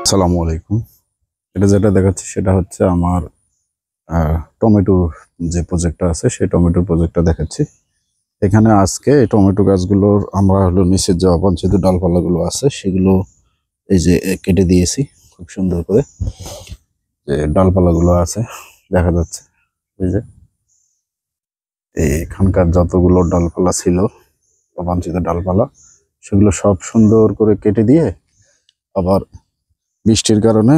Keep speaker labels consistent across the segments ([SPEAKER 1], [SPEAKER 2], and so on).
[SPEAKER 1] আসসালামু আলাইকুম। এটা যেটা দেখাচ্ছি সেটা হচ্ছে আমার টমেটোর যে প্রজেক্টটা আছে সেই টমেটোর প্রজেক্টটা দেখাচ্ছি। এখানে আজকে এই টমেটো গাছগুলোর আমরা হলো নিচের যে অবাঞ্ছিত ডালপালাগুলো আছে সেগুলো এই যে কেটে দিয়েছি খুব সুন্দর করে। যে ডালপালাগুলো আছে দেখা যাচ্ছে, এই যে এখানকার যতগুলো ডালপালা ছিল অবাঞ্ছিত ডালপালা সেগুলো সব সুন্দর করে কেটে দিয়ে আবার বৃষ্টির কারণে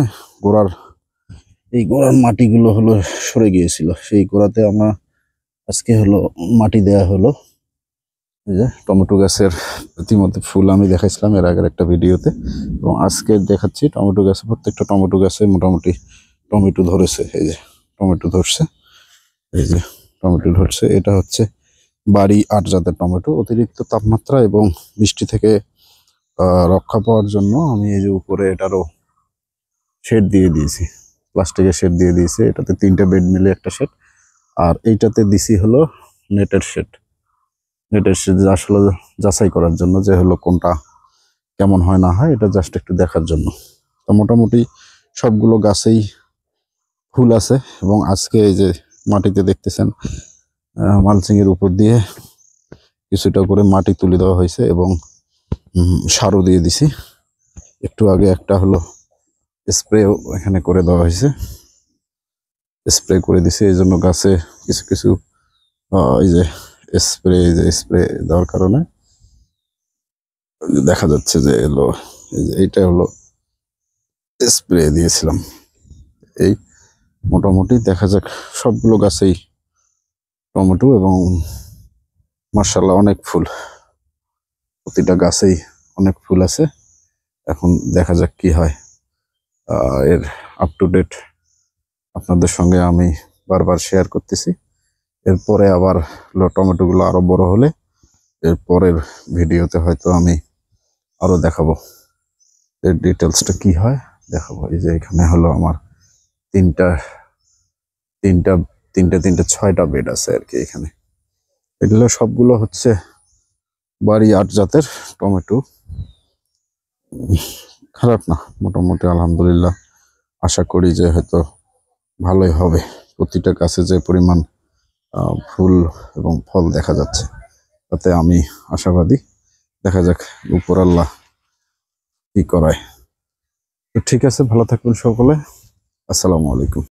[SPEAKER 1] এই গোড়ার মাটিগুলো হলো সরে গিয়েছিল, সেই গোড়াতে আমরা আজকে হলো মাটি দেয়া হলো। এই যে টমেটো গাছের ইতিমধ্যে ফুল আমি দেখাইছিলাম এর আগের একটা ভিডিওতে, এবং আজকে দেখাচ্ছি টমেটো গাছে প্রত্যেকটা টমেটো গাছে মোটামুটি টমেটো ধরেছে। এই যে টমেটো ধরছে, এই যে টমেটো ধরছে। এটা হচ্ছে বাড়ি ৮ জাতের টমেটো। অতিরিক্ত তাপমাত্রা এবং বৃষ্টি থেকে রক্ষা পাওয়ার জন্য আমি এই যে উপরে এটারও শেড দিয়ে দিয়েছি, প্লাস্টিকের শেড দিয়ে দিয়েছি। এটাতে 3টা বেড মিলে একটা শেড, আর এইটাতে দিছি হলো নেটের শেড। নেটের শেড আসলে যাচাই করার জন্য যে হলো কোনটা কেমন হয় না হয়, এটা জাস্ট একটু দেখার জন্য। তো মোটামুটি সবগুলো গাছেই ফুল আছে, এবং আজকে এই যে মাটিতে দেখতেছেন মালচিং এর উপর দিয়ে কিছুটা করে মাটি তুলে দেওয়া হয়েছে এবং সারও দিয়ে দিছি। একটু আগে একটা হলো স্প্রে এখানে করে দেওয়া হয়েছে, স্প্রে করে দিছি। এই জন্য গাছে কিছু কিছু এই যে স্প্রে দেওয়ার কারণে দেখা যাচ্ছে যে এলো, এই যে এইটা হলো স্প্রে দিয়েছিলাম। এই মোটামুটি দেখা যাক সবগুলো গাছেই টমেটো, এবং মার্শাল্লাহ অনেক ফুল, প্রতিটা গাছেই অনেক ফুল আছে। এখন দেখা যাক কি হয়। এর আপ টু ডেট আপনাদের সঙ্গে আমি বারবার শেয়ার করতেছি। এরপরে আবার টমেটোগুলো আরো বড় হলে এর পরের ভিডিওতে হয়তো আমি আরো দেখাবো এর ডিটেলসটা কি হয়, দেখাবো। এই যে এখানে হলো আমার তিনটা 6টা বেড আছে আর কি এখানে। এগুলো সবগুলো হচ্ছে বাড়ি ৮ জাতের টমেটো। খারাপ না, মোটামুটি আলহামদুলিল্লাহ। আশা করি যে হয়তো ভালোই হবে। প্রতিটা গাছে যে পরিমাণ ফুল এবং ফল দেখা যাচ্ছে তাতে আমি আশাবাদী। দেখা যাক উপর আল্লাহ কি করায়। তো ঠিক আছে, ভালো থাকবেন সকলে। আসসালামু আলাইকুম।